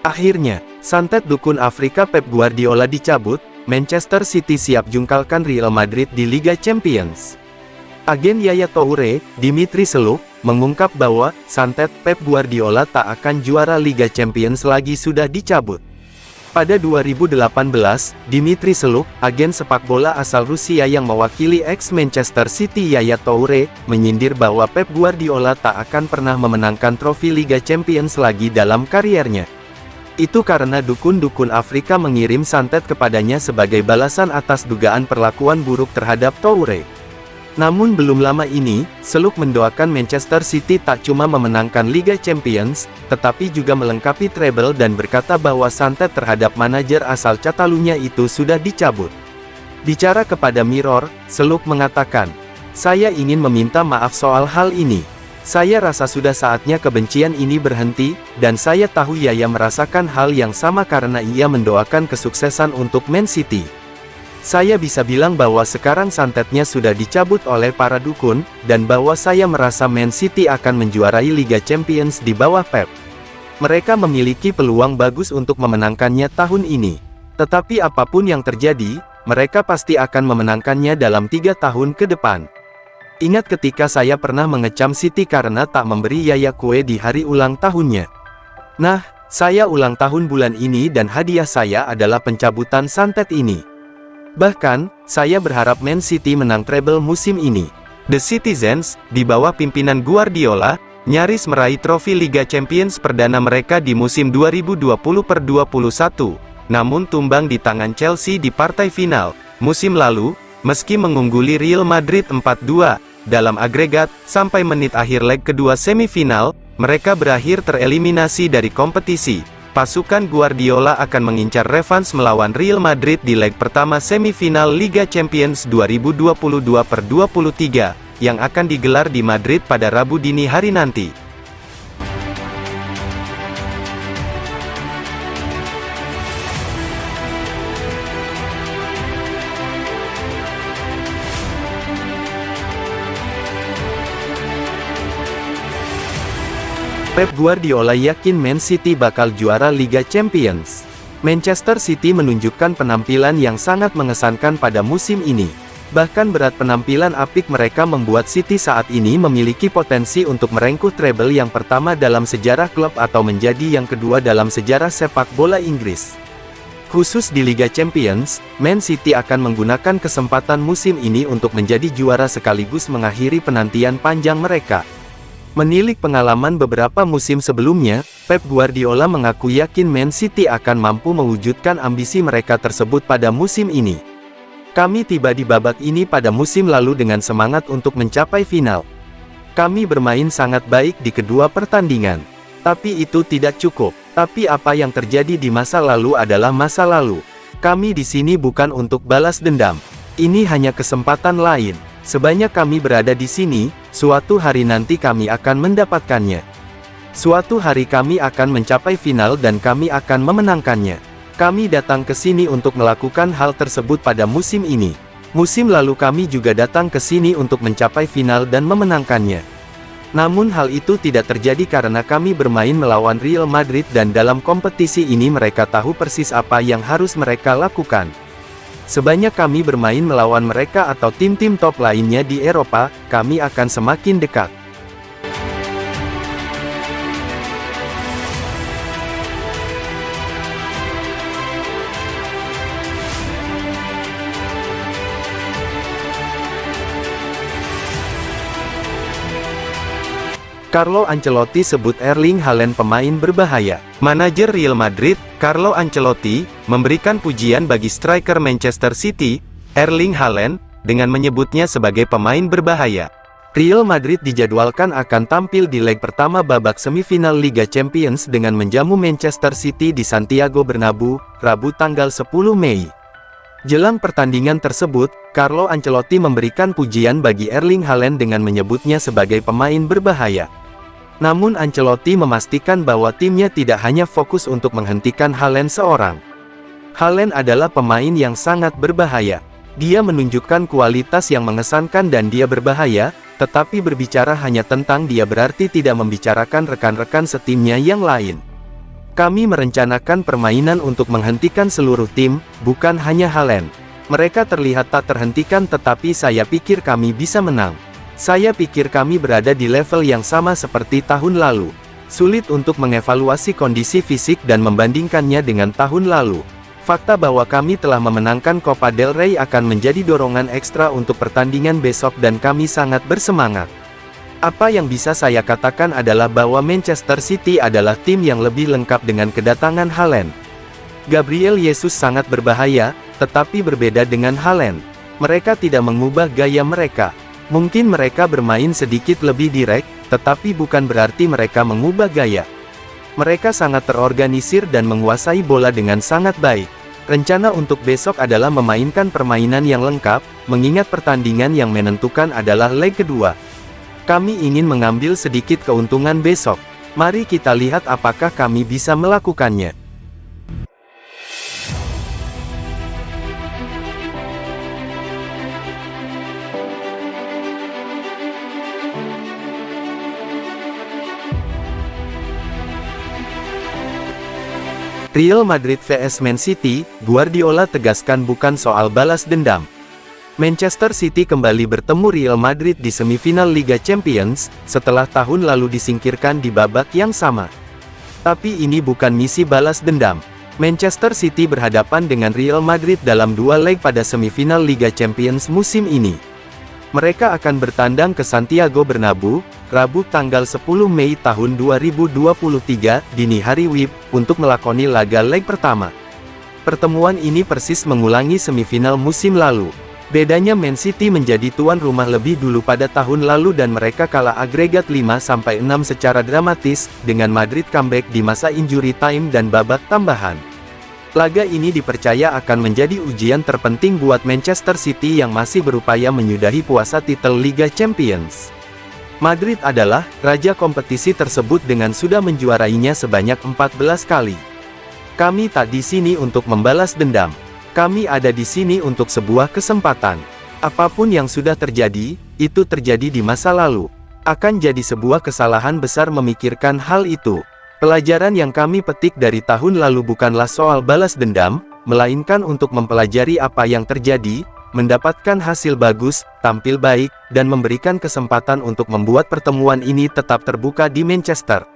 Akhirnya, santet dukun Afrika Pep Guardiola dicabut, Manchester City siap jungkalkan Real Madrid di Liga Champions. Agen Yaya Toure, Dimitri Seluk, mengungkap bahwa santet Pep Guardiola tak akan juara Liga Champions lagi sudah dicabut. Pada 2018, Dimitri Seluk, agen sepak bola asal Rusia yang mewakili ex-Manchester City Yaya Toure, menyindir bahwa Pep Guardiola tak akan pernah memenangkan trofi Liga Champions lagi dalam kariernya. Itu karena dukun-dukun Afrika mengirim santet kepadanya sebagai balasan atas dugaan perlakuan buruk terhadap Toure. Namun belum lama ini, Seluk mendoakan Manchester City tak cuma memenangkan Liga Champions, tetapi juga melengkapi treble dan berkata bahwa santet terhadap manajer asal Catalunya itu sudah dicabut. Bicara kepada Mirror, Seluk mengatakan, "Saya ingin meminta maaf soal hal ini. Saya rasa sudah saatnya kebencian ini berhenti, dan saya tahu Yaya merasakan hal yang sama karena ia mendoakan kesuksesan untuk Man City. Saya bisa bilang bahwa sekarang santetnya sudah dicabut oleh para dukun, dan bahwa saya merasa Man City akan menjuarai Liga Champions di bawah Pep. Mereka memiliki peluang bagus untuk memenangkannya tahun ini. Tetapi apapun yang terjadi, mereka pasti akan memenangkannya dalam 3 tahun ke depan. Ingat ketika saya pernah mengecam City karena tak memberi Yaya kue di hari ulang tahunnya. Nah, saya ulang tahun bulan ini dan hadiah saya adalah pencabutan santet ini. Bahkan, saya berharap Man City menang treble musim ini." The Citizens, di bawah pimpinan Guardiola, nyaris meraih trofi Liga Champions perdana mereka di musim 2020-21, namun tumbang di tangan Chelsea di partai final musim lalu. Meski mengungguli Real Madrid 4-2 dalam agregat, sampai menit akhir leg kedua semifinal, mereka berakhir tereliminasi dari kompetisi. Pasukan Guardiola akan mengincar revanse melawan Real Madrid di leg pertama semifinal Liga Champions 2022-23, yang akan digelar di Madrid pada Rabu dini hari nanti. Pep Guardiola yakin Man City bakal juara Liga Champions. Manchester City menunjukkan penampilan yang sangat mengesankan pada musim ini. Bahkan berat penampilan apik mereka membuat City saat ini memiliki potensi untuk merengkuh treble yang pertama dalam sejarah klub atau menjadi yang kedua dalam sejarah sepak bola Inggris. Khusus di Liga Champions, Man City akan menggunakan kesempatan musim ini untuk menjadi juara sekaligus mengakhiri penantian panjang mereka. Menilik pengalaman beberapa musim sebelumnya, Pep Guardiola mengaku yakin Man City akan mampu mewujudkan ambisi mereka tersebut pada musim ini. "Kami tiba di babak ini pada musim lalu dengan semangat untuk mencapai final. Kami bermain sangat baik di kedua pertandingan. Tapi itu tidak cukup. Tapi apa yang terjadi di masa lalu adalah masa lalu. Kami di sini bukan untuk balas dendam. Ini hanya kesempatan lain. Sebanyak kami berada di sini, suatu hari nanti kami akan mendapatkannya. Suatu hari kami akan mencapai final dan kami akan memenangkannya. Kami datang ke sini untuk melakukan hal tersebut pada musim ini. Musim lalu kami juga datang ke sini untuk mencapai final dan memenangkannya. Namun hal itu tidak terjadi karena kami bermain melawan Real Madrid dan dalam kompetisi ini mereka tahu persis apa yang harus mereka lakukan. Sebanyak kami bermain melawan mereka atau tim-tim top lainnya di Eropa, kami akan semakin dekat. Carlo Ancelotti sebut Erling Haaland pemain berbahaya. Manajer Real Madrid, Carlo Ancelotti, memberikan pujian bagi striker Manchester City, Erling Haaland, dengan menyebutnya sebagai pemain berbahaya. Real Madrid dijadwalkan akan tampil di leg pertama babak semifinal Liga Champions dengan menjamu Manchester City di Santiago Bernabeu, Rabu tanggal 10 Mei. Jelang pertandingan tersebut, Carlo Ancelotti memberikan pujian bagi Erling Haaland dengan menyebutnya sebagai pemain berbahaya. Namun Ancelotti memastikan bahwa timnya tidak hanya fokus untuk menghentikan Haaland seorang. Haaland adalah pemain yang sangat berbahaya. Dia menunjukkan kualitas yang mengesankan dan dia berbahaya, tetapi berbicara hanya tentang dia berarti tidak membicarakan rekan-rekan setimnya yang lain. Kami merencanakan permainan untuk menghentikan seluruh tim, bukan hanya Haaland. Mereka terlihat tak terhentikan tetapi saya pikir kami bisa menang. Saya pikir kami berada di level yang sama seperti tahun lalu. Sulit untuk mengevaluasi kondisi fisik dan membandingkannya dengan tahun lalu. Fakta bahwa kami telah memenangkan Copa del Rey akan menjadi dorongan ekstra untuk pertandingan besok dan kami sangat bersemangat. Apa yang bisa saya katakan adalah bahwa Manchester City adalah tim yang lebih lengkap dengan kedatangan Haaland. Gabriel Jesus sangat berbahaya, tetapi berbeda dengan Haaland. Mereka tidak mengubah gaya mereka. Mungkin mereka bermain sedikit lebih direct, tetapi bukan berarti mereka mengubah gaya. Mereka sangat terorganisir dan menguasai bola dengan sangat baik. Rencana untuk besok adalah memainkan permainan yang lengkap, mengingat pertandingan yang menentukan adalah leg kedua. Kami ingin mengambil sedikit keuntungan besok. Mari kita lihat apakah kami bisa melakukannya. Real Madrid vs Man City, Guardiola tegaskan bukan soal balas dendam. Manchester City kembali bertemu Real Madrid di semifinal Liga Champions, setelah tahun lalu disingkirkan di babak yang sama. Tapi ini bukan misi balas dendam. Manchester City berhadapan dengan Real Madrid dalam dua leg pada semifinal Liga Champions musim ini. Mereka akan bertandang ke Santiago Bernabeu, Rabu tanggal 10 Mei tahun 2023, dini hari WIB, untuk melakoni laga leg pertama. Pertemuan ini persis mengulangi semifinal musim lalu. Bedanya Man City menjadi tuan rumah lebih dulu pada tahun lalu dan mereka kalah agregat 5-6 secara dramatis, dengan Madrid comeback di masa injury time dan babak tambahan. Laga ini dipercaya akan menjadi ujian terpenting buat Manchester City yang masih berupaya menyudahi puasa titel Liga Champions. Madrid adalah raja kompetisi tersebut dengan sudah menjuarainya sebanyak 14 kali. Kami tak di sini untuk membalas dendam. Kami ada di sini untuk sebuah kesempatan. Apapun yang sudah terjadi, itu terjadi di masa lalu. Akan jadi sebuah kesalahan besar memikirkan hal itu. Pelajaran yang kami petik dari tahun lalu bukanlah soal balas dendam, melainkan untuk mempelajari apa yang terjadi, mendapatkan hasil bagus, tampil baik, dan memberikan kesempatan untuk membuat pertemuan ini tetap terbuka di Manchester.